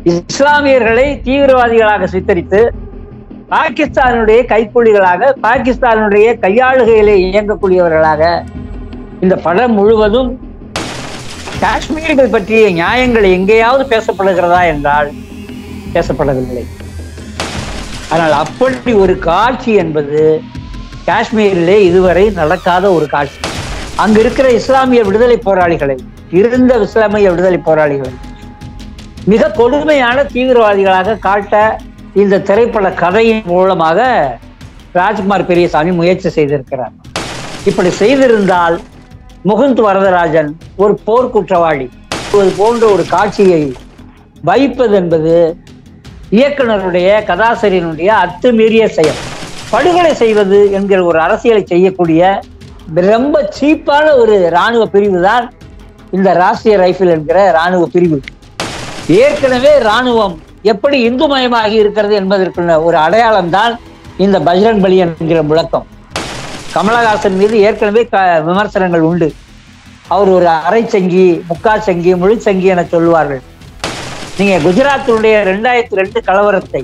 இஸ்லாமியர்களை தீவிரவாதிகளாக சித்தரித்து பாகிஸ்தானுடைய கைக்கூலிகளாக, பாகிஸ்தானுடைய கையாளுகையிலே இயங்கக்கூடியவர்களாக இந்த படம் முழுவதும் காஷ்மீர்கள் பற்றிய நியாயங்கள் எங்கேயாவது பேசப்படுகிறதா என்றால் பேசப்படவில்லை. ஆனால் அப்படி ஒரு காட்சி என்பது காஷ்மீரிலே இதுவரை நடக்காத ஒரு காட்சி. அங்கு இருக்கிற இஸ்லாமிய விடுதலை போராளிகளை, இருந்த இஸ்லாமிய விடுதலை போராளிகளை மிக கொடுமையான தீவிரவாதிகளாக காட்ட இந்த திரைப்பட கதையின் மூலமாக ராஜ்குமார் பெரியசாமி முயற்சி செய்திருக்கிறார். இப்படி செய்திருந்தால் முகுந்த் வரதராஜன் ஒரு போர் குற்றவாளி போன்ற ஒரு காட்சியை வைப்பது என்பது இயக்குனருடைய, கதாசிரியனுடைய அத்துமீறிய செயல். படுகொலை செய்வது என்கிற ஒரு அரசியலை செய்யக்கூடிய ரொம்ப சீப்பான ஒரு இராணுவ பிரிவு தான் இந்த ராஷ்டிரிய ரைபிள் என்கிற இராணுவ பிரிவு. ஏற்கனவே இராணுவம் எப்படி இந்துமயமாகி இருக்கிறது என்பதற்குள்ள ஒரு அடையாளம் தான் இந்த பஜ்ரங் பலி என்கிற முழக்கம். கமலஹாசன் மீது ஏற்கனவே விமர்சனங்கள் உண்டு. அவர் ஒரு அரை சங்கி, முக்கால் சங்கி, முழு சங்கி என சொல்வார்கள். நீங்க குஜராத்தினுடைய 2002 கலவரத்தை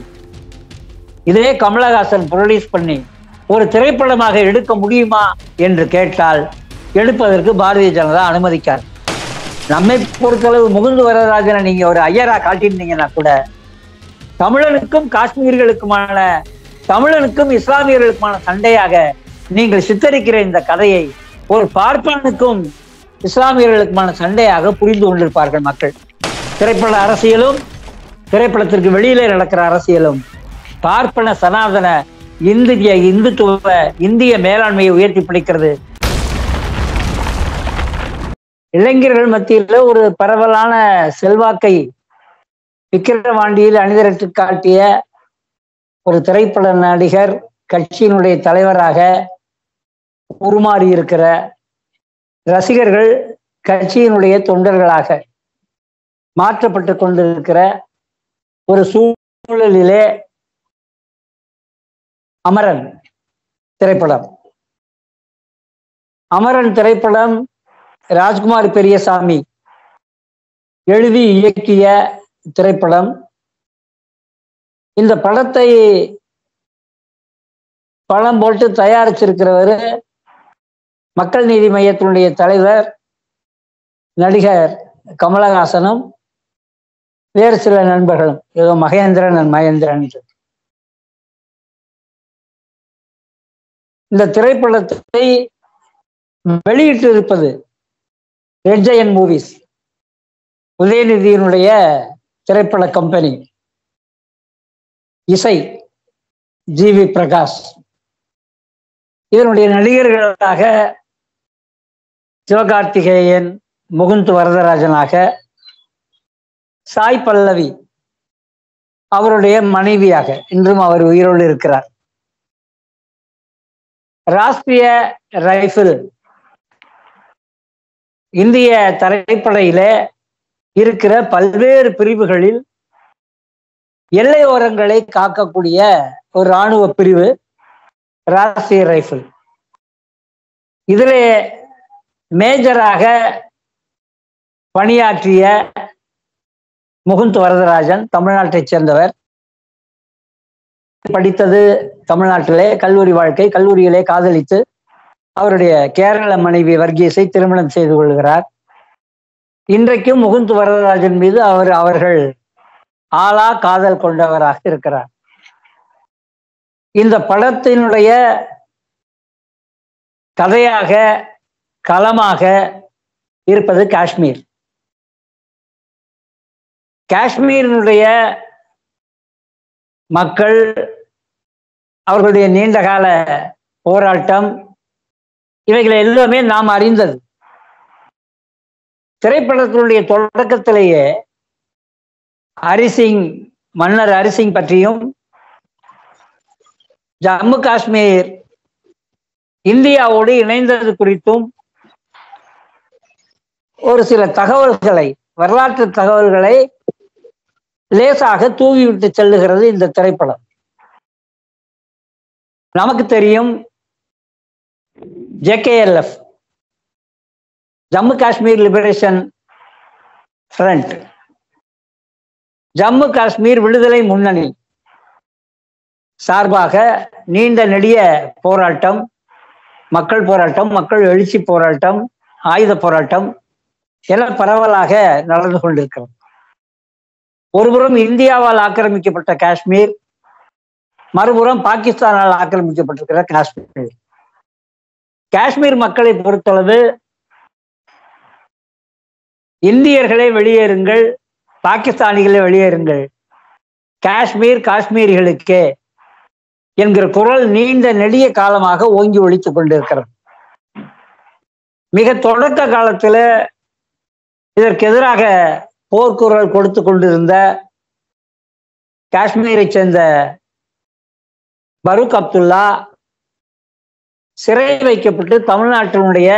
இதே கமலஹாசன் ப்ரொடியூஸ் பண்ணி ஒரு திரைப்படமாக எடுக்க முடியுமா என்று கேட்டால் எடுப்பதற்கு பாரதிய ஜனதா அனுமதிக்காது. நம்மை பொறுத்தளவு முகுந்த் வரதராஜனை நீங்க ஒரு ஐயரா காட்டியிருந்தீங்கன்னா கூட தமிழனுக்கும் காஷ்மீர்களுக்குமான, தமிழனுக்கும் இஸ்லாமியர்களுக்குமான சண்டையாக நீங்கள் சித்தரிக்கிற இந்த கதையை ஒரு பார்ப்பனுக்கும் இஸ்லாமியர்களுக்குமான சண்டையாக புரிந்து கொண்டிருப்பார்கள் மக்கள். திரைப்பட அரசியலும், திரைப்படத்திற்கு வெளியிலே நடக்கிற அரசியலும் பார்ப்பன சனாதன இந்துத்துவ இந்திய மேலாண்மையை உயர்த்தி பிடிக்கிறது. இளைஞர்கள் மத்தியில் ஒரு பரவலான செல்வாக்கை விக்கிரவாண்டியில் அணிதிரட்டு காட்டிய ஒரு திரைப்பட நடிகர், கட்சியினுடைய தலைவராக உருமாறி இருக்கிற ரசிகர்கள் கட்சியினுடைய தொண்டர்களாக மாற்றப்பட்டு கொண்டிருக்கிற ஒரு சூழலிலே அமரன் திரைப்படம் ராஜ்குமார் பெரியசாமி எழுதி இயக்கிய திரைப்படம். இந்த படத்தை பணம் போட்டு தயாரிச்சிருக்கிறவர் மக்கள் நீதி மையத்தினுடைய தலைவர் நடிகர் கமலஹாசனும் வேறு சில நண்பர்களும், ஏதோ மகேந்திரன். இந்த திரைப்படத்தை வெளியிட்டு இருப்பது ரெட் ஜெயன்ட் மூவிஸ், உதயநிதியினுடைய திரைப்பட கம்பெனி. இசை ஜி.வி. பிரகாஷ். இதனுடைய நடிகர்களாக சிவகார்த்திகேயன், முகுந்த் வரதராஜனாக சாய் பல்லவி அவருடைய மனைவியாக இன்றும் அவர் உயிரோடு இருக்கிறார். ராஷ்டிரிய ரைபிள் இந்திய தரைப்படையில இருக்கிற பல்வேறு பிரிவுகளில் எல்லையோரங்களை காக்கக்கூடிய ஒரு இராணுவ பிரிவு ராஷ்டிரிய ரைபிள். இதிலே மேஜராக பணியாற்றிய முகுந்த் வரதராஜன் தமிழ்நாட்டைச் சேர்ந்தவர். படித்தது தமிழ்நாட்டிலே, கல்லூரி வாழ்க்கை, கல்லூரியிலே காதலித்து அவருடைய கேரள மனைவி வர்கீஸை திருமணம் செய்து கொள்கிறார். இன்றைக்கும் முகுந்த் வரதராஜன் மீது அவர்கள் ஆளா காதல் கொண்டவராக இருக்கிறார். இந்த படத்தினுடைய கதையாக, களமாக இருப்பது காஷ்மீர். காஷ்மீரினுடைய மக்கள், அவர்களுடைய நீண்டகால போராட்டம், இவைகளை எல்லாமே நாம் அறிந்தது. திரைப்படத்தினுடைய தொடக்கத்திலேயே மன்னர் ஹரிசிங் பற்றியும், ஜம்மு காஷ்மீர் இந்தியாவோடு இணைந்தது குறித்தும் ஒரு சில தகவல்களை, வரலாற்று தகவல்களை லேசாக தூவிவிட்டு செல்லுகிறது இந்த திரைப்படம். நமக்கு தெரியும், JKLF, Jammu Kashmir liberation front, Jammu Kashmir விடுதலை முன்னணி சார்பாக நீண்ட நெடிய போராட்டம், மக்கள் போராட்டம், மக்கள் எழுச்சி போராட்டம், ஆயுத போராட்டம் என பரவலாக நடந்து கொண்டிருக்கிறது. ஒருபுறம் இந்தியாவால் ஆக்கிரமிக்கப்பட்ட காஷ்மீர், மறுபுறம் பாகிஸ்தானால் ஆக்கிரமிக்கப்பட்டிருக்கிற காஷ்மீர். காஷ்மீர் மக்களை பொறுத்தளவு இந்தியர்களே வெளியேறுங்கள், பாகிஸ்தானிகளே வெளியேறுங்கள், காஷ்மீர் காஷ்மீரிகளுக்கே என்கிற குரல் நீண்ட நெடிய காலமாக ஓங்கி ஒலித்துக் கொண்டிருக்கிறது. மிக தொடக்க காலத்துல இதற்கு எதிராக போர்க்குரல் கொடுத்து கொண்டிருந்த காஷ்மீரை சேர்ந்த பரூக் அப்துல்லா சிறை வைக்கப்பட்டு தமிழ்நாட்டினுடைய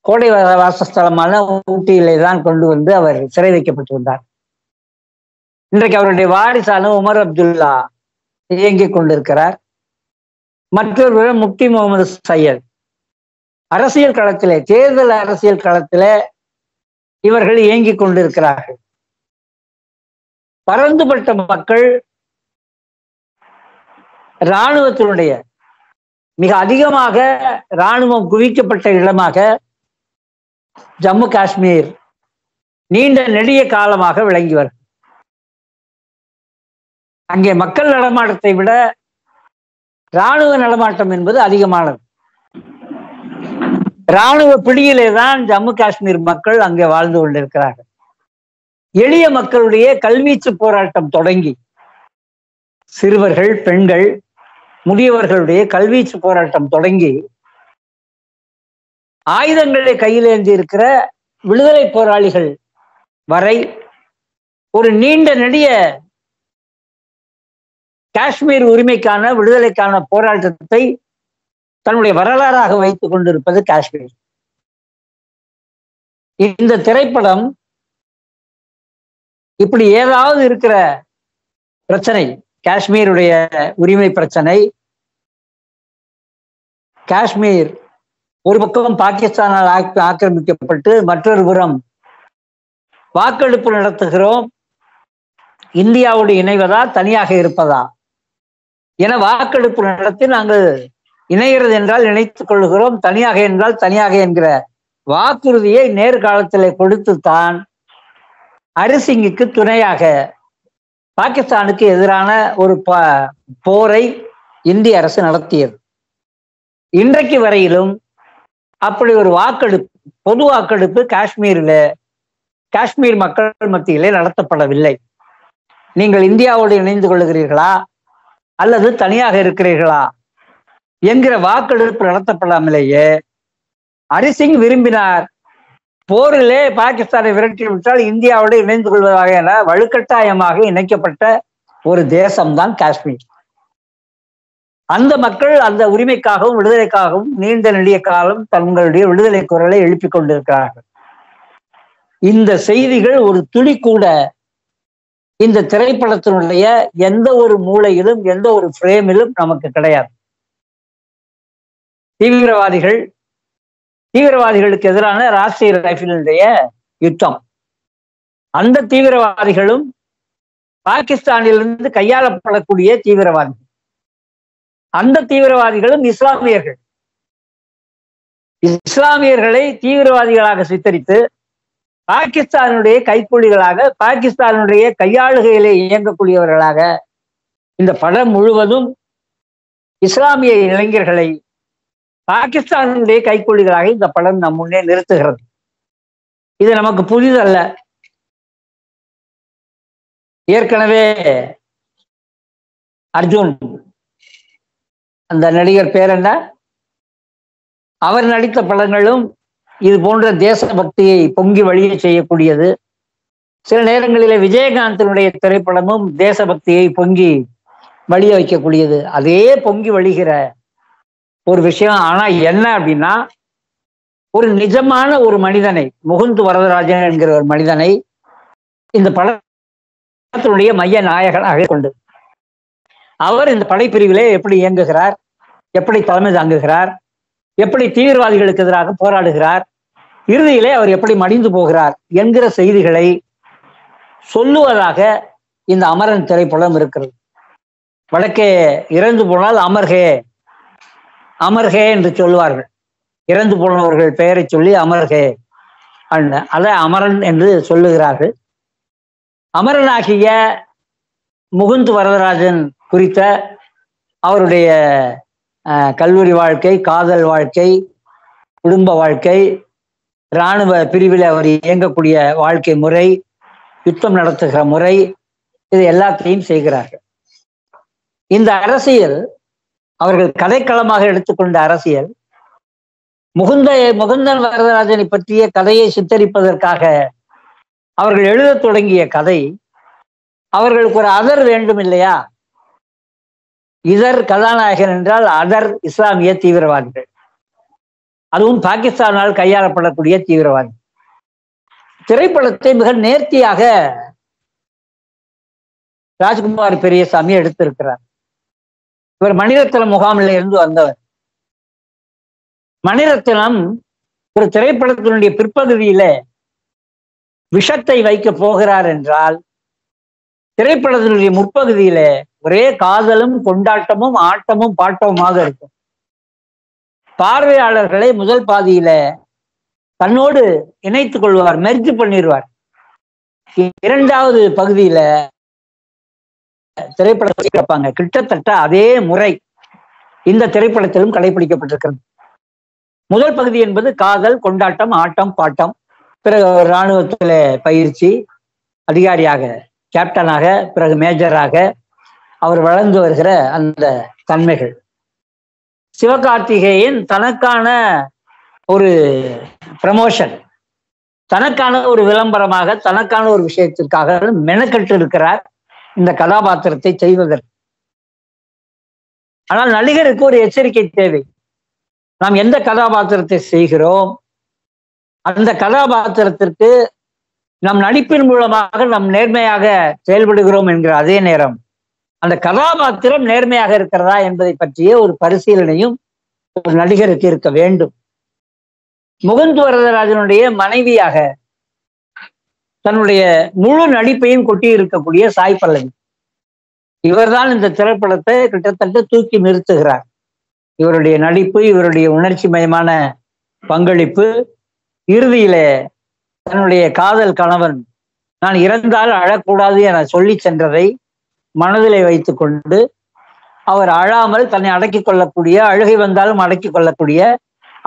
கோடை வாசஸ்தலமான ஊட்டியிலே தான் கொண்டு வந்து அவர் சிறை வைக்கப்பட்டிருந்தார். இன்றைக்கு அவருடைய வாரிசான உமர் அப்துல்லா இயங்கிக் கொண்டிருக்கிறார். மற்றொரு முப்தி முகமது சையத் அரசியல் களத்திலே, தேர்தல் அரசியல் களத்திலே இவர்கள் இயங்கிக் கொண்டிருக்கிறார்கள். பரந்துபட்ட மக்கள் இராணுவத்தினுடைய மிக அதிகமாக இராணுவம் குவிக்கப்பட்ட இடமாக ஜம்மு காஷ்மீர் நீண்ட நெடிய காலமாக விளங்கி வரும். அங்கே மக்கள் நடமாட்டத்தை விட இராணுவ நடமாட்டம் என்பது அதிகமானது. இராணுவ பிடியிலே தான் ஜம்மு காஷ்மீர் மக்கள் அங்கே வாழ்ந்து கொண்டிருக்கிறார்கள். எளிய மக்களுடைய கல்வீச்சு போராட்டம் தொடங்கி சிறுவர்கள், பெண்கள், முதியவர்களுடைய கல்வீச்சு போராட்டம் தொடங்கி ஆயுதங்களை கையில் ஏந்தி இருக்கிற விடுதலை போராளிகள் வரை ஒரு நீண்ட நெடிய காஷ்மீர் உரிமைக்கான, விடுதலைக்கான போராட்டத்தை தன்னுடைய வரலாறாக வைத்துக் கொண்டிருப்பது காஷ்மீர். இந்த திரைப்படம் இப்படி ஏதாவது இருக்கிற பிரச்சனை, காஷ்மீருடைய உரிமை பிரச்சனை, காஷ்மீர் ஒரு பக்கம் பாகிஸ்தானால் ஆக்கிரமிக்கப்பட்டு மற்றொரு புறம் வாக்கெடுப்பு நடத்துகிறோம், இந்தியாவோடு இணைவதா தனியாக இருப்பதா என வாக்கெடுப்பு நடத்தி நாங்கள் இணைகிறது என்றால் இணைத்துக் கொள்கிறோம், தனியாக என்றால் தனியாக என்கிற வாக்குறுதியை நேர்காலத்திலே கொடுத்துத்தான் ஹரிசிங்குக்கு துணையாக பாகிஸ்தானுக்கு எதிரான ஒரு போரை இந்திய அரசு நடத்தியது. இன்றைக்கு வரையிலும் அப்படி ஒரு வாக்கெடுப்பு, பொது வாக்கெடுப்பு காஷ்மீர் மக்கள் மத்தியிலே நடத்தப்படவில்லை. நீங்கள் இந்தியாவோடு இணைந்து கொள்ளுகிறீர்களா அல்லது தனியாக இருக்கிறீர்களா என்கிற வாக்கெடுப்பு நடத்தப்படாமலேயே ஹரிசிங் விரும்பினார், போரிலே பாகிஸ்தானை விரட்டி விட்டால் இந்தியாவோடு இணைந்து கொள்வதாக என வலுக்கட்டாயமாக இணைக்கப்பட்ட ஒரு தேசம்தான் காஷ்மீர். அந்த மக்கள் அந்த உரிமைக்காகவும் விடுதலைக்காகவும் நீண்ட நெடிய காலம் தங்களுடைய விடுதலை குரலை எழுப்பிக் கொண்டிருக்கிறார்கள். இந்த செய்திகள் ஒரு துளி கூட இந்த திரைப்படத்தினுடைய எந்த ஒரு மூலையிலும், எந்த ஒரு ஃப்ரேமிலும் நமக்கு கிடையாது. தீவிரவாதிகளுக்கு எதிரான ராஷ்டிரிய ரைபிளுடைய யுத்தம், அந்த தீவிரவாதிகளும் பாகிஸ்தானிலிருந்து கையாளப்படக்கூடிய தீவிரவாதிகள், அந்த தீவிரவாதிகளும் இஸ்லாமியர்களை தீவிரவாதிகளாக சித்தரித்து பாகிஸ்தானுடைய கைக்கூலிகளாக, பாகிஸ்தானுடைய கையாளுகையிலே இயங்கக்கூடியவர்களாக இந்த படம் முழுவதும் இஸ்லாமிய இளைஞர்களை பாகிஸ்தானுடைய கைக்கூலிகளாக இந்த படம் நம் முன்னே நிறுத்துகிறது. இது நமக்கு புதிதல்ல. ஏற்கனவே அர்ஜுன், அந்த நடிகர் பேர் என்ன, அவர் நடித்த படங்களும் இது போன்ற தேசபக்தியை பொங்கி வழிய செய்யக்கூடியது. சில நேரங்களிலே விஜயகாந்தினுடைய திரைப்படமும் தேசபக்தியை பொங்கி வழிய வைக்கக்கூடியது. அதே பொங்கி வழிகிற ஒரு விஷயம். ஆனா என்ன அப்படின்னா, ஒரு நிஜமான ஒரு மனிதனை, முகுந்த் வரதராஜன் என்கிற ஒரு மனிதனை இந்த படத்தினுடைய மைய நாயகனாக கொண்டு அவர் இந்த படைப்பிரிவிலே எப்படி இயங்குகிறார், எப்படி தலைமை தாங்குகிறார், எப்படி தீவிரவாதிகளுக்கு எதிராக போராடுகிறார், இறுதியிலே அவர் எப்படி மடிந்து போகிறார் என்கிற செய்திகளை சொல்லுவதாக இந்த அமரன் திரைப்படம் இருக்கிறது. வடக்கே இறந்து போனால் அமர்கே அமர்கே என்று சொல்லுவார்கள். இறந்து போனவர்கள் பெயரை சொல்லி அமர்கே அதை அமரன் என்று சொல்லுகிறார்கள். அமரனாகிய முகுந்த் வரதராஜன் குறித்த அவருடைய கல்லூரி வாழ்க்கை, காதல் வாழ்க்கை, குடும்ப வாழ்க்கை, இராணுவ பிரிவில் அவர் இயங்கக்கூடிய வாழ்க்கை முறை, யுத்தம் நடத்துகிற முறை, இது எல்லாத்தையும் செய்கிறார்கள். இந்த அரசியல், அவர்கள் கதைக்களமாக எடுத்துக்கொண்ட அரசியல், முகுந்தன் வரதராஜனை பற்றிய கதையை சித்தரிப்பதற்காக அவர்கள் எழுதத் தொடங்கிய கதை, அவர்களுக்கு ஒரு அதர் வேண்டும் இல்லையா? இதர் கதாநாயகன் என்றால் அதர் இஸ்லாமிய தீவிரவாதிகள், அதுவும் பாகிஸ்தானால் கையாளப்படக்கூடிய தீவிரவாதி. திரைப்படத்தை மிக நேர்த்தியாக ராஜ்குமார் பெரியசாமி எடுத்திருக்கிறார். இவர் மணிரத்னம் முகாமில் இருந்து வந்தவர். மணிரத்னம் ஒரு திரைப்படத்தினுடைய பிற்பகுதியில விஷத்தை வைக்க போகிறார் என்றால், திரைப்படத்தினுடைய முற்பகுதியில ஒரே காதலும் கொண்டாட்டமும் ஆட்டமும் பாட்டமுமாக இருக்கும். பார்வையாளர்களை முதல் பாதியில தன்னோடு இணைத்துக் கொள்வார், மெர்ஜ் பண்ணிடுவார். இரண்டாவது பகுதியில திரைப்படத்தை கேட்பாங்க. கிட்டத்தட்ட அதே முறை இந்த திரைப்படத்திலும் கடைபிடிக்கப்பட்டிருக்கிறது. முதல் பகுதி என்பது காதல், கொண்டாட்டம், ஆட்டம், பாட்டம். பிறகு இராணுவத்தில பயிற்சி, அதிகாரியாக, கேப்டனாக, பிறகு மேஜராக அவர் வளர்ந்து வருகிற அந்த தன்மைகள். சிவகார்த்திகேயன் தனக்கான ஒரு ப்ரமோஷன், தனக்கான ஒரு விளம்பரமாக, தனக்கான ஒரு விஷயத்திற்காக மெனக்கெட்டு இருக்கிறார் இந்த கதாபாத்திரத்தை செய்வதற்கு. ஆனால் நடிகருக்கு ஒரு எச்சரிக்கை தேவை. நாம் எந்த கதாபாத்திரத்தை செய்கிறோம், அந்த கதாபாத்திரத்திற்கு நம் நடிப்பின் மூலமாக நாம் நேர்மையாக செயல்படுகிறோம் என்கிற அதே நேரம் அந்த கதாபாத்திரம் நேர்மையாக இருக்கிறதா என்பதை பற்றிய ஒரு பரிசீலனையும் ஒரு நடிகருக்கு இருக்க வேண்டும். முகுந்த் வரதராஜனுடைய மனைவியாக தன்னுடைய முழு நடிப்பையும் கொட்டி இருக்கக்கூடிய சாய் பல்லவி, இவர்தான் இந்த திரைப்படத்தை கிட்டத்தட்ட தூக்கி நிறுத்துகிறார். இவருடைய நடிப்பு, இவருடைய உணர்ச்சி மயமான பங்களிப்பு, இறுதியில தன்னுடைய காதல் கணவன் நான் இறந்தால் அழக்கூடாது என சொல்லி சென்றதை மனதிலே வைத்து கொண்டு அவர் அழாமல் தன்னை அடக்கிக் கொள்ளக்கூடிய, அழுகை வந்தாலும் அடக்கிக் கொள்ளக்கூடிய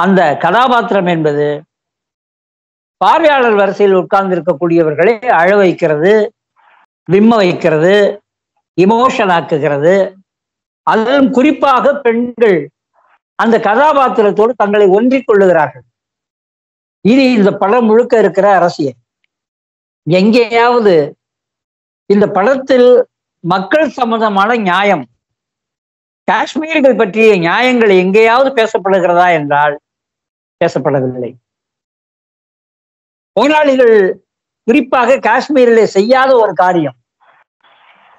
அந்த கதாபாத்திரம் என்பது பார்வையாளர் வரிசையில் உட்கார்ந்து இருக்கக்கூடியவர்களை அழ வைக்கிறது, விம்ம வைக்கிறது, இமோஷன் ஆக்குகிறது. அதிலும் குறிப்பாக பெண்கள் அந்த கதாபாத்திரத்தோடு தங்களை ஒன்றிக் கொள்ளுகிறார்கள். இது இந்த படம் முழுக்க இருக்கிற அரசியல். எங்கேயாவது இந்த படத்தில் மக்கள் சம்பந்தமான நியாயம், காஷ்மீர்கள் பற்றிய நியாயங்கள் எங்கேயாவது பேசப்படுகிறதா என்றால் பேசப்படவில்லை. போராளிகள் குறிப்பாக காஷ்மீரிலே செய்யாத ஒரு காரியம்,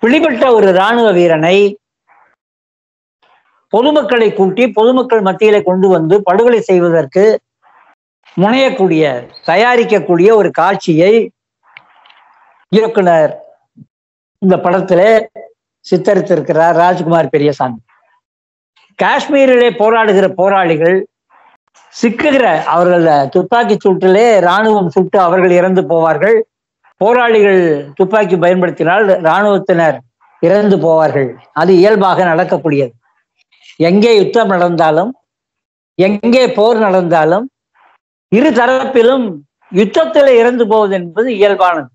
பிடிபட்ட ஒரு இராணுவ வீரனை பொதுமக்களை கூட்டி பொதுமக்கள் மத்தியிலே கொண்டு வந்து படுகொலை செய்வதற்கு முனையக்கூடிய, தயாரிக்கக்கூடிய ஒரு காட்சியை இயக்குனர் இந்த படத்துல சித்தரித்திருக்கிறார் ராஜ்குமார் பெரியசாமி. காஷ்மீரிலே போராடுகிற போராளிகள் சிக்குகிற, அவர்கள் துப்பாக்கி சூட்டிலே இராணுவம் சுட்டு அவர்கள் இறந்து போவார்கள். போராளிகள் துப்பாக்கி பயன்படுத்தினால் இராணுவத்தினர் இறந்து போவார்கள். அது இயல்பாக நடக்கக்கூடியது. எங்கே யுத்தம் நடந்தாலும், எங்கே போர் நடந்தாலும், இரு தரப்பிலும் யுத்தத்தில் இறந்து போவது என்பது இயல்பானது.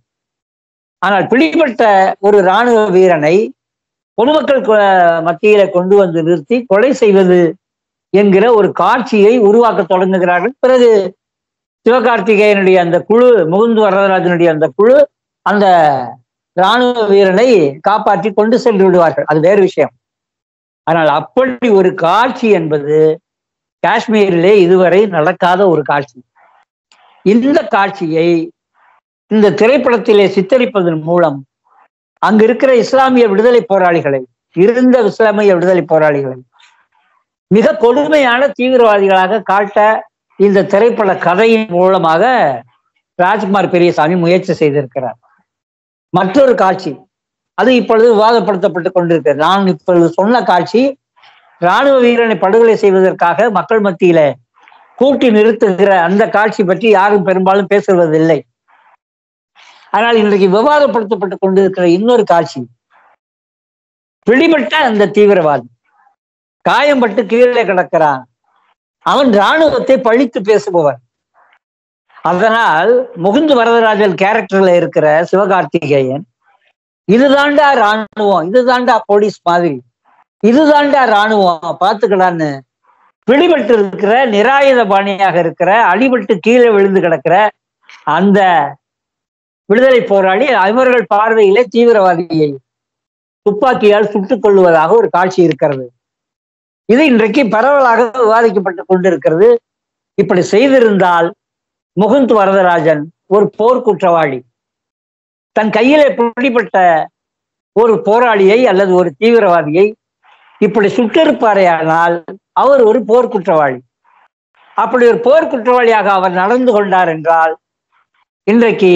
ஆனால் பிடிபட்ட ஒரு இராணுவ வீரனை பொதுமக்கள் மத்தியில கொண்டு வந்து நிறுத்தி கொலை செய்வது என்கிற ஒரு காட்சியை உருவாக்க தொடங்குகிறார்கள். பிறகு சிவகார்த்திகேயனுடைய அந்த குழு, முகுந்த் வரதராஜனுடைய அந்த குழு அந்த இராணுவ வீரனை காப்பாற்றி கொண்டு சென்று விடுவார்கள். அது வேறு விஷயம். ஆனால் அப்படி ஒரு காட்சி என்பது காஷ்மீரிலே இதுவரை நடக்காத ஒரு காட்சி. இந்த காட்சியை இந்த திரைப்படத்திலே சித்தரிப்பதன் மூலம் அங்கு இருக்கிற இஸ்லாமிய விடுதலை போராளிகளை, இருந்த இஸ்லாமிய விடுதலை போராளிகளை மிக கொடுமையான தீவிரவாதிகளாக காட்ட இந்த திரைப்பட கதையின் மூலமாக ராஜ்குமார் பெரியசாமி முயற்சி செய்திருக்கிறார். மற்றொரு காட்சி அது இப்பொழுது விவாதப்படுத்தப்பட்டுக் கொண்டிருக்கிறது. நான் இப்பொழுது சொன்ன காட்சி இராணுவ வீரனை படுகொலை செய்வதற்காக மக்கள் மத்தியில கூட்டி நிறுத்துகிற அந்த காட்சி பற்றி யாரும் பெரும்பாலும் பேசுவதில்லை. ஆனால் இன்றைக்கு விவாதப்படுத்தப்பட்டுக் கொண்டிருக்கிற இன்னொரு காட்சி, பிடிபட்ட அந்த தீவிரவாதி காயம்பட்டு கீழே கிடக்கிறான். அவன் இராணுவத்தை பழித்து பேசுபவன். அதனால் முகுந்து வரதராஜன் கேரக்டர்ல இருக்கிற சிவகார்த்திகேயன், இதுதாண்டா இராணுவம், இதுதாண்டா போலீஸ் மாதிரி, இதுதாண்டா இராணுவம் பார்த்துக்கலான்னு பிடிபட்டு இருக்கிற நிராயுத பாணியாக இருக்கிற அடிபட்டு கீழே விழுந்து கிடக்கிற அந்த விடுதலை போராளி அவர்கள் பார்வையிலே தீவிரவாதியை துப்பாக்கியால் சுட்டுக் கொள்வதாக ஒரு காட்சி இருக்கிறது. இது இன்றைக்கு பரவலாக விவாதிக்கப்பட்டுக் கொண்டிருக்கிறது. இப்படி செய்திருந்தால் முகுந்த் வரதராஜன் ஒரு போர் குற்றவாளி, தன் கையிலே பிடிப்பட்ட ஒரு போராளியை அல்லது ஒரு தீவிரவாதியை இப்படி சுட்டிருப்பாரேயானால் அவர் ஒரு போர் குற்றவாளி. அப்படி ஒரு போர் குற்றவாளியாக அவர் நடந்து கொண்டார் என்றால் இன்றைக்கு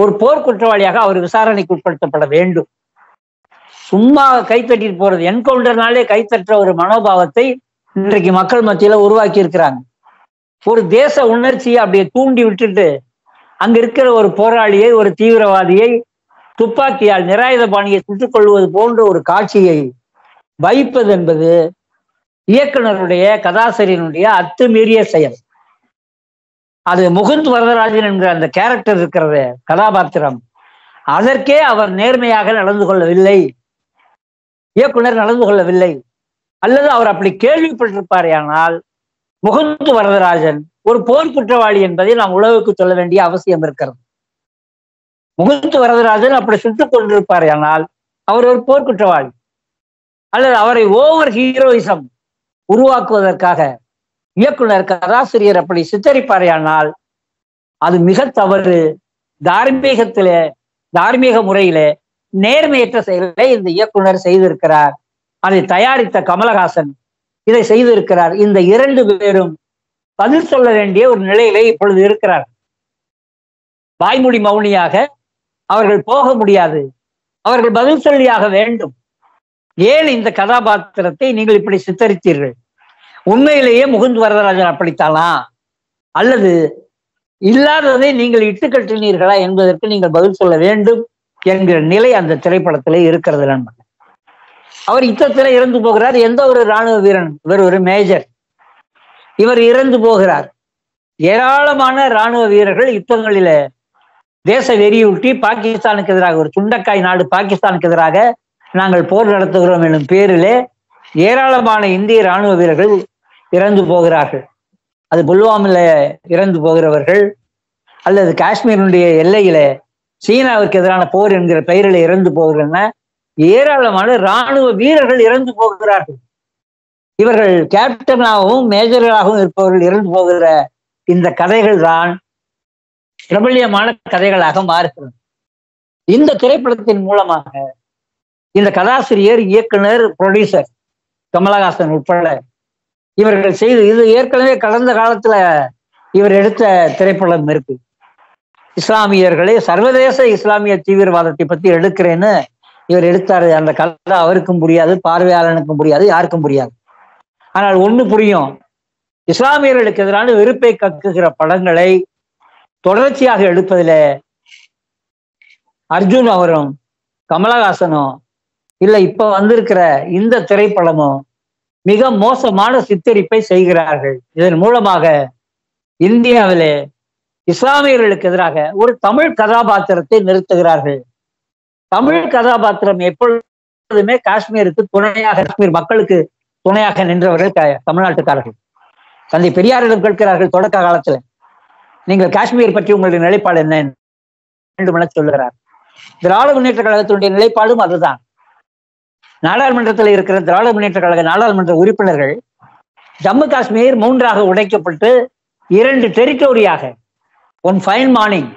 ஒரு போர் குற்றவாளியாக அவர் விசாரணைக்கு உட்படுத்தப்பட வேண்டும். சும்மா கைத்தட்டிட்டு போறது, என்கவுண்டர்னாலே கைத்தட்டுற ஒரு மனோபாவத்தை இன்றைக்கு மக்கள் மத்தியில உருவாக்கி இருக்கிறாங்க. ஒரு தேச உணர்ச்சியை அப்படியே தூண்டி விட்டுட்டு அங்க இருக்கிற ஒரு போராளியை, ஒரு தீவிரவாதியை துப்பாக்கியால் நிராயுத பாணியை சுட்டுக் கொள்வது போன்ற ஒரு காட்சியை வைப்பது என்பது இயக்குனருடைய கதாசிரியனுடைய அத்துமீறிய செயல். அது முகுந்த் வரதராஜன் என்கிற அந்த கேரக்டர் இருக்கிறது, கதாபாத்திரம், அதற்கே அவர் நேர்மையாக நடந்து கொள்ளவில்லை, இயக்குனர் நடந்து கொள்ளவில்லை. அல்லது அவர் அப்படி கேள்விப்பட்டிருப்பாரே ஆனால் முகுந்த் வரதராஜன் ஒரு போர் குற்றவாளி என்பதை நாம் உலகுக்கு சொல்ல வேண்டிய அவசியம் இருக்கிறது. முகுந்த் வரதராஜன் அப்படி சுட்டுக் கொண்டிருப்பாரே ஆனால் அவர் ஒரு போர் குற்றவாளி. அல்லது அவரை ஓவர் ஹீரோயிசம் உருவாக்குவதற்காக இயக்குனர் கதாசிரியர் அப்படி சித்தரிப்பாரையானால் அது மிக தவறு. தார்மீக முறையிலே நேர்மையற்ற செயலை இந்த இயக்குனர் செய்திருக்கிறார். அதை தயாரித்த கமலஹாசன் இதை செய்திருக்கிறார். இந்த இரண்டு பேரும் பதில் சொல்ல வேண்டிய ஒரு நிலையிலே இப்பொழுது இருக்கிறார். வாய்மொழி மௌனியாக அவர்கள் போக முடியாது, அவர்கள் பதில் சொல்லியாக வேண்டும். ஏன் இந்த கதாபாத்திரத்தை நீங்கள் இப்படி சித்தரித்தீர்கள்? உண்மையிலேயே முகுந்த் வரதராஜன் அப்படித்தானா, அல்லது இல்லாததை நீங்கள் இட்டுக்கட்டினீர்களா என்பதற்கு நீங்கள் பதில் சொல்ல வேண்டும் என்கிற நிலை அந்த திரைப்படத்திலே இருக்கிறது நண்பர்கள். அவர் யுத்தத்திலே இறந்து போகிறார். எந்த ஒரு இராணுவ வீரன், இவர் ஒரு மேஜர், இவர் இறந்து போகிறார். ஏராளமான இராணுவ வீரர்கள் யுத்தங்களில தேச வெறியூட்டி பாகிஸ்தானுக்கு எதிராக, ஒரு சுண்டக்காய் நாடு பாகிஸ்தானுக்கு எதிராக நாங்கள் போர் நடத்துகிறோம் என்னும் பேரிலே ஏராளமான இந்திய இராணுவ வீரர்கள் இறந்து போகிறார்கள். அது புல்வாமில இறந்து போகிறவர்கள், அல்லது காஷ்மீருடைய எல்லையில சீனாவிற்கு எதிரான போர் என்கிற பெயரில் இறந்து போகிறன ஏராளமான இராணுவ வீரர்கள் இறந்து போகிறார்கள். இவர்கள் கேப்டனாகவும் மேஜர்களாகவும் இருப்பவர்கள் இறந்து போகிற இந்த கதைகள் தான் பிரபல்யமான கதைகளாக மாறுகிறது. இந்த திரைப்படத்தின் மூலமாக இந்த கதாசிரியர், இயக்குனர், ப்ரொடியூசர் கமலஹாசன் உட்பட இவர்கள் செய்து, இது ஏற்கனவே கடந்த காலத்துல இவர் எடுத்த திரைப்படம் இருக்கு. இஸ்லாமியர்களே, சர்வதேச இஸ்லாமிய தீவிரவாதத்தை பத்தி எடுக்கிறேன்னு இவர் எடுத்தாரு. அந்த கதை அவருக்கும் புரியாது, பார்வையாளனுக்கும் புரியாது, யாருக்கும் புரியாது. ஆனால் ஒண்ணு புரியும், இஸ்லாமியர்களுக்கு எதிரான வெறுப்பை கக்குகிற படங்களை தொடர்ச்சியாக எடுப்பதில் அர்ஜுன் அவரும் கமலஹாசனும் இல்லை இப்ப வந்திருக்கிற இந்த திரைப்படமும் மிக மோசமான சித்தரிப்பை செய்கிறார்கள். இதன் மூலமாக இந்தியாவிலே இஸ்லாமியர்களுக்கு எதிராக ஒரு தமிழ் கதாபாத்திரத்தை நிறுத்துகிறார்கள். தமிழ் கதாபாத்திரம் எப்பொழுதுமே காஷ்மீருக்கு துணையாக, காஷ்மீர் மக்களுக்கு துணையாக நின்றவர்கள் தமிழ்நாட்டுக்காரர்கள். தந்தை பெரியாரிடம் கேட்கிறார்கள் தொடக்க காலத்துல, நீங்கள் காஷ்மீர் பற்றி உங்களுடைய நிலைப்பாடு என்ன என சொல்லுகிறார். திராவிட முன்னேற்ற கழகத்தினுடைய நிலைப்பாடும் அதுதான். நாடாளுமன்றத்தில் இருக்கிற திராவிட முன்னேற்ற கழக நாடாளுமன்ற உறுப்பினர்கள் ஜம்மு காஷ்மீர் 3ஆக உடைக்கப்பட்டு 2 டெரிட்டோரியாக ஒன் ஃபைன் மார்னிங்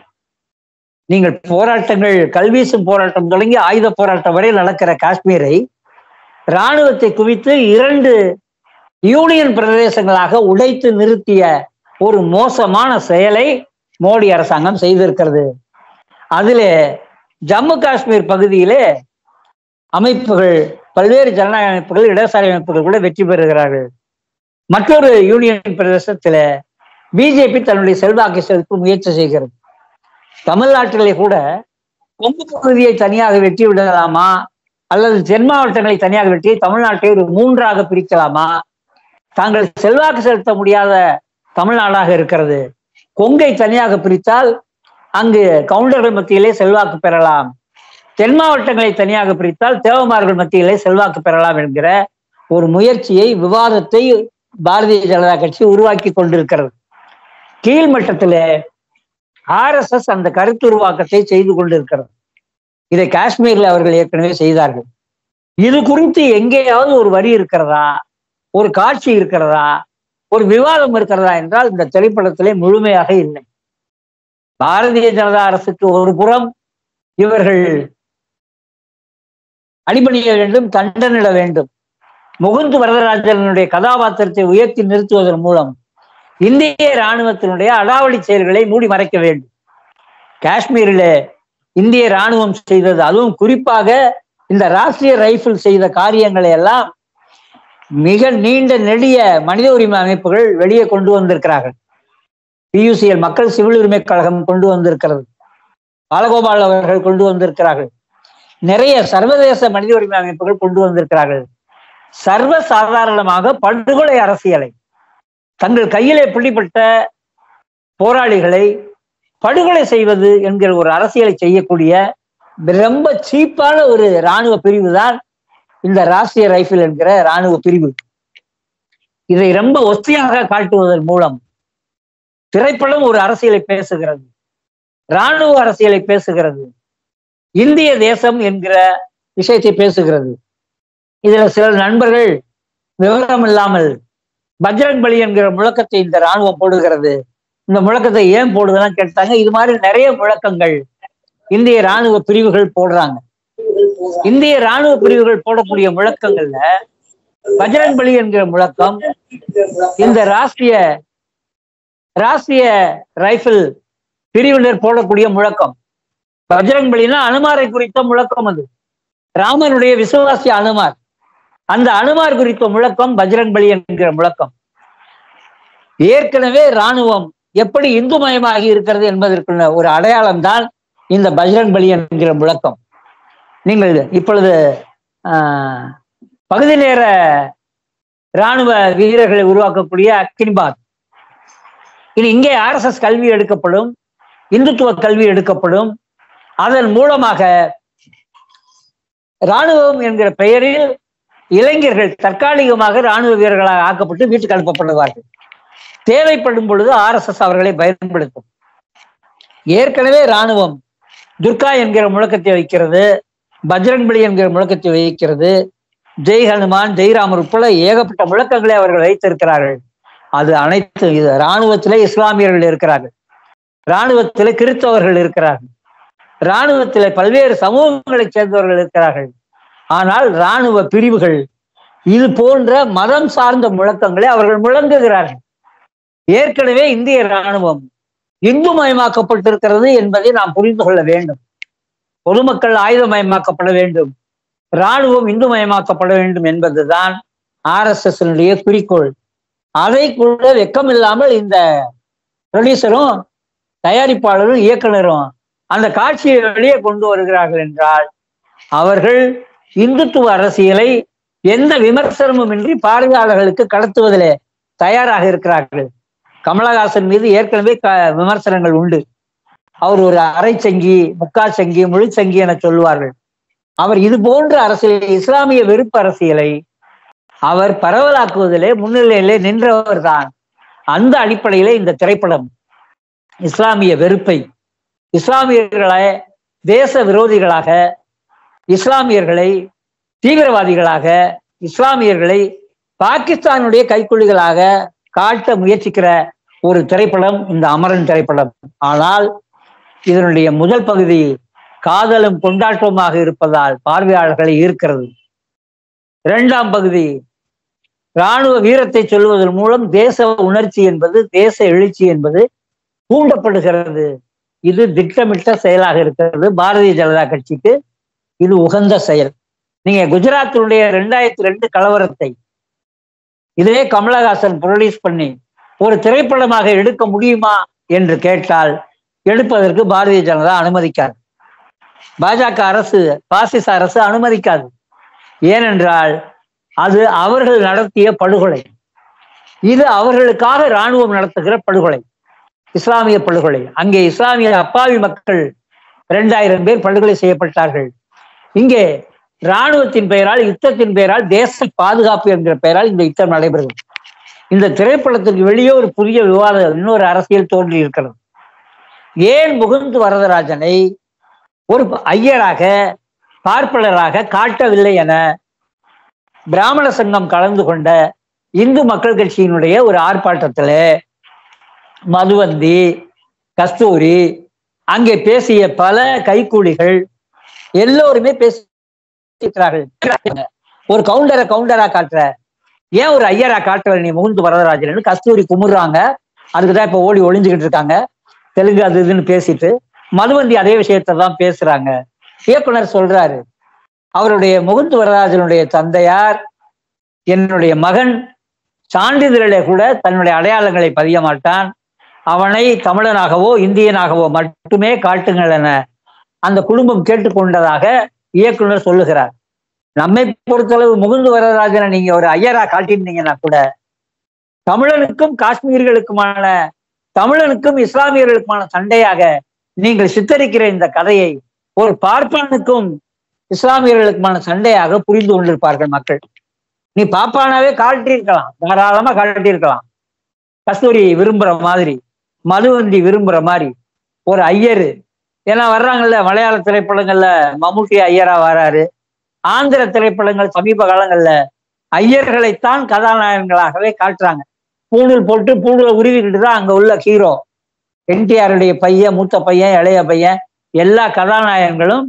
நீங்கள் போராட்டங்கள், கல்வீசும் போராட்டம் தொடங்கி ஆயுத போராட்டம் வரை நடக்கிற காஷ்மீரை இராணுவத்தை குவித்து 2 யூனியன் பிரதேசங்களாக உடைத்து நிறுத்திய ஒரு மோசமான செயலை மோடி அரசாங்கம் செய்திருக்கிறது. அதிலே ஜம்மு காஷ்மீர் பகுதியிலே அமைப்புகள், பல்வேறு ஜனநாயக அமைப்புகள், இடதுசாரி அமைப்புகள் கூட வெற்றி பெறுகிறார்கள். மற்றொரு யூனியன் பிரதேசத்துல பிஜேபி தன்னுடைய செல்வாக்கை செலுத்த முயற்சி செய்கிறது. தமிழ்நாட்டிலே கூட கொங்கு பகுதியை தனியாக வெற்றி விடலாமா, அல்லது தென் மாவட்டங்களை தனியாக வெற்றி தமிழ்நாட்டை ஒரு 3ஆக பிரிக்கலாமா? தாங்கள் செல்வாக்கு செலுத்த முடியாத தமிழ்நாடாக இருக்கிறது. கொங்கை தனியாக பிரித்தால் அங்கு கவுண்டர்கள் மத்தியிலே செல்வாக்கு பெறலாம், தென் மாவட்டங்களை தனியாக பிரித்தால் தேவமார்கள் மத்தியிலே செல்வாக்கு பெறலாம் என்கிற ஒரு முயற்சியை, விவாதத்தை பாரதிய ஜனதா கட்சி உருவாக்கி கொண்டிருக்கிறது. கீழ்மட்டத்திலே RSS அந்த கருத்து உருவாக்கத்தை செய்து கொண்டிருக்கிறது. இதை காஷ்மீர்ல அவர்கள் ஏற்கனவே செய்தார்கள். இது குறித்து எங்கேயாவது ஒரு வரி இருக்கிறதா, ஒரு காட்சி இருக்கிறதா, ஒரு விவாதம் இருக்கிறதா என்றால் இந்த திரைப்படத்திலே முழுமையாக இல்லை. பாரதிய ஜனதா அரசுக்கு ஒரு புறம் இவர்கள் அடிபணிய வேண்டும், தண்டனிட வேண்டும். முகுந்து வரதராஜனுடைய கதாபாத்திரத்தை உயர்த்தி நிறுத்துவதன் மூலம் இந்திய இராணுவத்தினுடைய அடாவடி செயல்களை மூடி மறைக்க வேண்டும். காஷ்மீரிலே இந்திய இராணுவம் செய்தது, அதுவும் குறிப்பாக இந்த ராஷ்டிரிய ரைபிள் செய்த காரியங்களை எல்லாம் மிக நீண்ட நெடிய மனித உரிமை அமைப்புகள் வெளியே கொண்டு வந்திருக்கிறார்கள். PUCL மக்கள் சிவில் உரிமை கழகம் கொண்டு வந்திருக்கிறது, பாலகோபால் அவர்கள் கொண்டு வந்திருக்கிறார்கள், நிறைய சர்வதேச மனித உரிமை அமைப்புகள் கொண்டு வந்திருக்கிறார்கள். சர்வசாதாரணமாக படுகொலை அரசியலை, தங்கள் கையிலே பிடிப்பட்ட போராளிகளை படுகொலை செய்வது என்கிற ஒரு அரசியலை செய்யக்கூடிய ரொம்ப சீப்பான ஒரு இராணுவ பிரிவு தான் இந்த ராஷ்டிரிய ரைபிள் என்கிற இராணுவ பிரிவு. இதை ரொம்ப ஒத்தியாக காட்டுவதன் மூலம் திரைப்படம் ஒரு அரசியலை பேசுகிறது, இராணுவ அரசியலை பேசுகிறது, இந்திய தேசம் என்கிற விஷயத்தை பேசுகிறது. இதுல சில நண்பர்கள் விவரம் இல்லாமல் பஜ்ரங் பலி என்கிற முழக்கத்தை இந்த இராணுவம் போடுகிறது, இந்த முழக்கத்தை ஏன் போடுதுன்னா கேட்டாங்க. இது மாதிரி நிறைய முழக்கங்கள் இந்திய இராணுவ பிரிவுகள் போடுறாங்க. இந்திய இராணுவ பிரிவுகள் போடக்கூடிய முழக்கங்கள்ல பஜ்ரங் பலி என்கிற முழக்கம் இந்த ராஷ்டிரிய ரைபிள் பிரிவினர் போடக்கூடிய முழக்கம். பஜ்ரங் பலினா அனுமாரை குறித்த முழக்கம், அது ராமனுடைய விசுவாசி அனுமார், அந்த அனுமார் குறித்த முழக்கம் பஜ்ரங் பலி என்கிற முழக்கம். ஏற்கனவே இராணுவம் எப்படி இந்துமயமாகி இருக்கிறது என்பதற்குள்ள ஒரு அடையாளம் தான் இந்த பஜ்ரங் பலி என்கிற முழக்கம். நீங்கள் இப்பொழுது பகுதி நேர இராணுவ வீரர்களை உருவாக்கக்கூடிய அக்னிபாத், இனி இங்கே RSS கல்வி எடுக்கப்படும், இந்துத்துவ கல்வி எடுக்கப்படும். அதன் மூலமாக இராணுவம் என்கிற பெயரில் இளைஞர்கள் தற்காலிகமாக இராணுவ வீரர்களாக ஆக்கப்பட்டு வீட்டுக்கு அனுப்பப்படுவார்கள். தேவைப்படும் பொழுது RSS அவர்களை பயன்படுத்தும். ஏற்கனவே இராணுவம் துர்கா என்கிற முழக்கத்தை வைக்கிறது, பஜ்ரங் பலி என்கிற முழக்கத்தை வைக்கிறது, ஜெய் ஹனுமான், ஜெய் ராமர் உட்பட ஏகப்பட்ட முழக்கங்களை அவர்கள் வைத்திருக்கிறார்கள். அது அனைத்து இராணுவத்திலே இஸ்லாமியர்கள் இருக்கிறார்கள், இராணுவத்திலே கிறிஸ்தவர்கள் இருக்கிறார்கள், இராணுவத்திலே பல்வேறு சமூகங்களைச் சேர்ந்தவர்கள் இருக்கிறார்கள். ஆனால் இராணுவ பிரிவுகள் இது போன்ற மதம் சார்ந்த முழக்கங்களை அவர்கள் முழங்குகிறார்கள். ஏற்கனவே இந்திய இராணுவம் இந்துமயமாக்கப்பட்டிருக்கிறது என்பதை நாம் புரிந்து கொள்ள வேண்டும். பொதுமக்கள் ஆயுதமயமாக்கப்பட வேண்டும், இராணுவம் இந்துமயமாக்கப்பட வேண்டும் என்பதுதான் RSS-னுடைய குறிக்கோள். அதை கூட வெக்கமில்லாமல் இந்த ப்ரொடியூசரும் தயாரிப்பாளரும் இயக்குனரும் அந்த காட்சியை வெளியே கொண்டு வருகிறார்கள் என்றால் அவர்கள் இந்துத்துவ அரசியலை எந்த விமர்சனமும் இன்றி பார்வையாளர்களுக்கு கடத்துவதிலே தயாராக இருக்கிறார்கள். கமலஹாசன் மீது ஏற்கனவே விமர்சனங்கள் உண்டு. அவர் ஒரு அரை சங்கி, முக்கால் சங்கி, முழு சங்கி என சொல்லுவார்கள். அவர் இது போன்ற அரசியலை, இஸ்லாமிய வெறுப்பு அரசியலை அவர் பரவலாக்குவதிலே முன்னிலையிலே நின்றவர் தான். அந்த அடிப்படையிலே இந்த திரைப்படம் இஸ்லாமிய வெறுப்பை, இஸ்லாமியர்களை தேச விரோதிகளாக, இஸ்லாமியர்களை தீவிரவாதிகளாக, இஸ்லாமியர்களை பாகிஸ்தானுடைய கைக்குள்ளிகளாக காட்ட முயற்சிக்கிற ஒரு திரைப்படம் இந்த அமரன் திரைப்படம். ஆனால் இதனுடைய முதல் பகுதி காதலும் கொண்டாட்டமாக இருப்பதால் பார்வையாளர்களை ஈர்க்கிறது. இரண்டாம் பகுதி இராணுவ வீரத்தை சொல்வதன் மூலம் தேச உணர்ச்சி என்பது, தேச எழுச்சி என்பது தூண்டப்படுகிறது. இது திட்டமிட்ட செயலாக இருக்கிறது. பாரதிய ஜனதா கட்சிக்கு இது உகந்த செயல். நீங்க குஜராத்தினுடைய 2002 கலவரத்தை இதே கமலஹாசன் ப்ரொடியூஸ் பண்ணி ஒரு திரைப்படமாக எடுக்க முடியுமா என்று கேட்டால் எடுப்பதற்கு பாரதிய ஜனதா அனுமதிக்காது. பாஜக அரசு, பாசிச அரசு அனுமதிக்காது. ஏனென்றால் அது அவர்கள் நடத்திய படுகொலை. இது அவர்களுக்காக இராணுவம் நடத்துகிற படுகொலை, இஸ்லாமிய படுகொலை. அங்கே இஸ்லாமிய அப்பாவி மக்கள் 2000 பேர் படுகொலை செய்யப்பட்டார்கள். இங்கே இராணுவத்தின் பெயரால், யுத்தத்தின் பெயரால், தேச பாதுகாப்பு என்கிற பெயரால் இந்த யுத்தம் நடைபெறும். இந்த திரைப்படத்திற்கு வெளியே ஒரு புதிய விவாதம், இன்னொரு அரசியல் தோன்றி இருக்கிறது. ஏன் முகுந்த் வரதராஜனை ஒரு ஐயராக, பார்ப்பனராக காட்டவில்லை என பிராமண சங்கம் கலந்து கொண்ட இந்து மக்கள் கட்சியினுடைய ஒரு ஆர்ப்பாட்டத்தில் மதுவந்தி, கஸ்தூரி, அங்கே பேசிய பல கைக்கூலிகள் எல்லோருமே பேசிக்கிறார்கள். ஒரு கவுண்டரா காட்டுற, ஏன் ஒரு ஐயரா காட்டுற நீ முகுந்த் வரதராஜன்? கஸ்தூரி குமுறாங்க. அதுக்குதான் இப்ப ஓடி ஒளிஞ்சுக்கிட்டு இருக்காங்க, தெலுங்கு அது இதுன்னு பேசிட்டு. மதுவந்தி அதே விஷயத்தை தான் பேசுறாங்க. இயக்குனர் சொல்றாரு, அவருடைய முகுந்த் வரதராஜனுடைய தந்தையார் என்னுடைய மகன் சான்றிதழிலே கூட தன்னுடைய அடையாளங்களை பதிய மாட்டான், அவனை தமிழனாகவோ இந்தியனாகவோ மட்டுமே காட்டுங்கள் என அந்த குடும்பம் கேட்டுக்கொண்டதாக இயக்குனர் சொல்லுகிறார். நம்மை பொறுத்தளவு முகுந்த் வரதராஜனை நீங்க ஒரு ஐயரா காட்டியிருந்தீங்கன்னா கூட தமிழனுக்கும் காஷ்மீர்களுக்குமான, தமிழனுக்கும் இஸ்லாமியர்களுக்குமான சண்டையாக நீங்கள் சித்தரிக்கிற இந்த கதையை ஒரு பார்ப்பானுக்கும் இஸ்லாமியர்களுக்குமான சண்டையாக புரிந்து கொண்டிருப்பார்கள் மக்கள். நீ பாப்பானாவே காட்டியிருக்கலாம், தாராளமா காட்டியிருக்கலாம். கஸ்தூரி விரும்புற மாதிரி, மதுவந்தி விரும்புற மாதிரி ஒரு ஐயரு, ஏன்னா வர்றாங்கல்ல மலையாள திரைப்படங்கள்ல மம்முட்டி ஐயரா வராரு. ஆந்திர திரைப்படங்கள் சமீப காலங்கள்ல ஐயர்களைத்தான் கதாநாயகங்களாகவே காட்டுறாங்க. பூணூல் போட்டு பூணூலை உருவிக்கிட்டு தான் அங்க உள்ள ஹீரோ. என்டிஆருடைய பையன், மூத்த பையன், இளைய பையன், எல்லா கதாநாயகங்களும்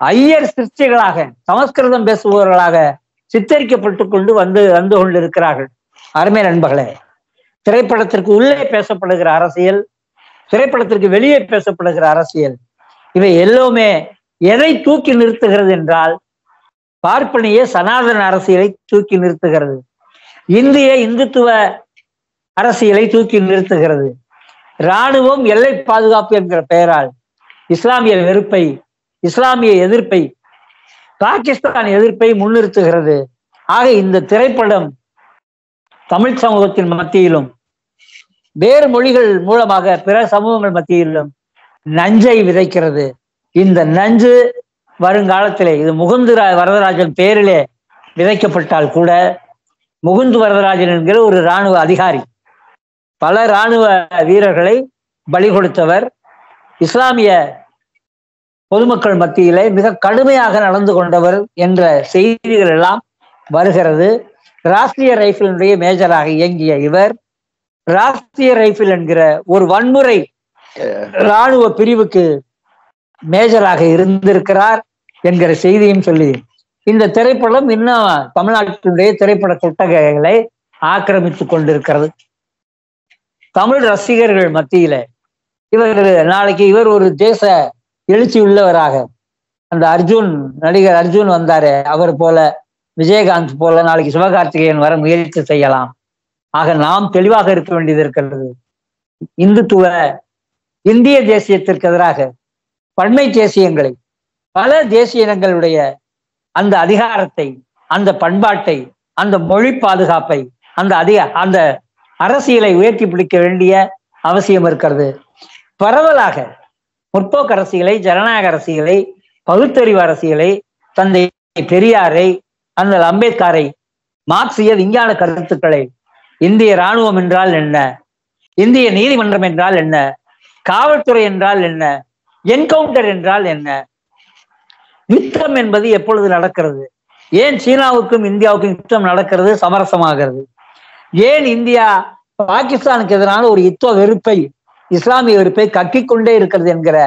ஐயர் சிருஷ்டிகளாக, சமஸ்கிருதம் பேசுபவர்களாக சித்தரிக்கப்பட்டு கொண்டு வந்து கொண்டிருக்கிறார்கள். அருமை நண்பர்களே, திரைப்படத்திற்கு உள்ளே பேசப்படுகிற அரசியல், திரைப்படத்திற்கு வெளியே பேசப்படுகிற அரசியல், இவை எல்லோருமே எதை தூக்கி நிறுத்துகிறது என்றால் பார்ப்பனிய சனாதன அரசியலை தூக்கி நிறுத்துகிறது, இந்திய இந்துத்துவ அரசியலை தூக்கி நிறுத்துகிறது. இராணுவம் எல்லை பாதுகாப்பு என்கிற பெயரால் இஸ்லாமிய வெறுப்பை, இஸ்லாமிய எதிர்ப்பை, பாகிஸ்தான் எதிர்ப்பை முன்னிறுத்துகிறது. ஆக இந்த திரைப்படம் தமிழ் சமூகத்தின் மத்தியிலும் வேறு மொழிகள் மூலமாக பிற சமூகங்கள் மத்தியிலும் நஞ்சை விதைக்கிறது. இந்த நஞ்சு வருங்காலத்திலே இது முகுந்த் வரதராஜன் பெயரிலே விதைக்கப்பட்டால் கூட, முகுந்த் வரதராஜன் என்கிற ஒரு இராணுவ அதிகாரி, பல இராணுவ வீரர்களை பலி கொடுத்தவர், இஸ்லாமிய பொதுமக்கள் மத்தியிலே மிக கடுமையாக நடந்து கொண்டவர் என்ற செய்திகள் எல்லாம் வருகிறது. ராஷ்டிரிய ரைபிளினுடைய மேஜராக இயங்கிய இவர் ராஷ்டிரிய ரைபிள் என்கிற ஒரு வன்முறை இராணுவ பிரிவுக்கு மேஜராக இருந்திருக்கிறார் என்கிற செய்தியும் சொல்லி இந்த திரைப்படம் இன்னும் தமிழ்நாட்டினுடைய திரைப்பட கொட்டகைகளை ஆக்கிரமித்து கொண்டிருக்கிறது. தமிழ் ரசிகர்கள் மத்தியில நாளைக்கு இவர் ஒரு தேச எழுச்சி உள்ளவராக, அந்த அர்ஜுன், நடிகர் அர்ஜுன் வந்தாரு, அவர் போல, விஜயகாந்த் போல நாளைக்கு சிவகார்த்திகேயன் வர முயற்சி செய்யலாம். ஆக நாம் தெளிவாக இருக்க வேண்டியது இருக்கிறது. இந்துத்துவ இந்திய தேசியத்திற்கு எதிராக பன்மை தேசியங்களை, பல தேசிய இனங்களுடைய அந்த அதிகாரத்தை, அந்த பண்பாட்டை, அந்த மொழி பாதுகாப்பை, அந்த அரசியலை உயர்த்தி பிடிக்க வேண்டிய அவசியம் இருக்கிறது. பரவலாக முற்போக்கு அரசியலை, ஜனநாயக அரசியலை, பகுத்தறிவு அரசியலை, தந்தை பெரியாரை, அந்த அம்பேத்கரை, மார்க்சிய விஞ்ஞான கருத்துக்களை, இந்திய இராணுவம் என்றால் என்ன, இந்திய நீதிமன்றம் என்றால் என்ன, காவல்துறை என்றால் என்ன, என்கவுண்டர் என்றால் என்ன, யுத்தம் என்பது எப்பொழுது நடக்கிறது, ஏன் சீனாவுக்கும் இந்தியாவுக்கும் யுத்தம் நடக்கிறது, சமரசமாகிறது, ஏன் இந்தியா பாகிஸ்தானுக்கு எதிரான ஒரு யுத்த வெறுப்பை, இஸ்லாமிய வெறுப்பை கக்கிக்கொண்டே இருக்கிறது என்கிற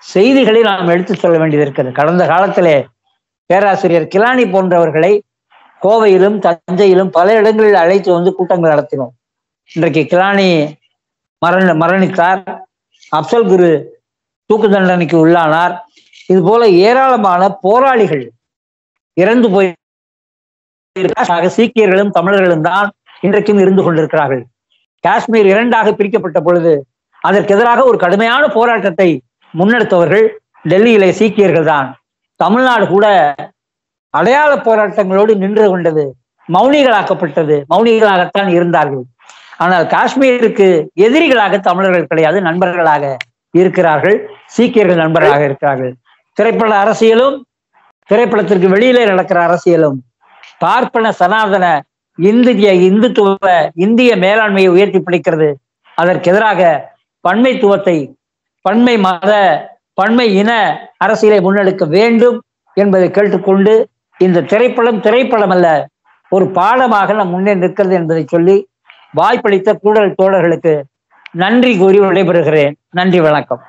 செய்திகளை நாம் எடுத்து சொல்ல வேண்டியது இருக்கிறது. கடந்த காலத்திலே பேராசிரியர் கிலானி போன்றவர்களை கோவையிலும் தஞ்சையிலும் பல இடங்களில் அழைத்து வந்து கூட்டங்கள் நடத்தினோம். இன்றைக்கு கிலானி மரணித்தார். அப்சல் குரு தூக்கு தண்டனைக்கு உள்ளானார். இது போல ஏராளமான போராளிகள் இறந்து போய் சீக்கியர்களும் தமிழர்களும் தான் இன்றைக்கும் இருந்து கொண்டிருக்கிறார்கள். காஷ்மீர் 2ஆக பிரிக்கப்பட்ட பொழுது அதற்கு எதிராக ஒரு கடுமையான போராட்டத்தை முன்னெடுத்தவர்கள் டெல்லியிலே சீக்கியர்கள் தான். தமிழ்நாடு கூட அடையாள போராட்டங்களோடு நின்று கொண்டது, மௌனிகளாக்கப்பட்டது, மௌனிகளாகத்தான் இருந்தார்கள். ஆனால் காஷ்மீருக்கு எதிரிகளாக தமிழர்கள் கிடையாது, நண்பர்களாக இருக்கிறார்கள். சீக்கியர்கள் நண்பர்களாக இருக்கிறார்கள். திரைப்பட அரசியலும் திரைப்படத்திற்கு வெளியிலே நடக்கிற அரசியலும் பார்ப்பன சனாதன இந்துத்துவ இந்திய மேலாண்மையை உயர்த்தி பிடிக்கிறது. அதற்கு எதிராக பன்மைத்துவத்தை, பன்மை மத, பன்மை இன அரசியலை முன்னெடுக்க வேண்டும் என்பதை கேட்டுக்கொண்டு இந்த திரைப்படம் அல்ல, ஒரு பாடமாக நம் முன்னே நிற்கிறது என்பதை சொல்லி வாய்ப்பளித்த கூடல் தோழர்களுக்கு நன்றி கூறி விடைபெறுகிறேன். நன்றி, வணக்கம்.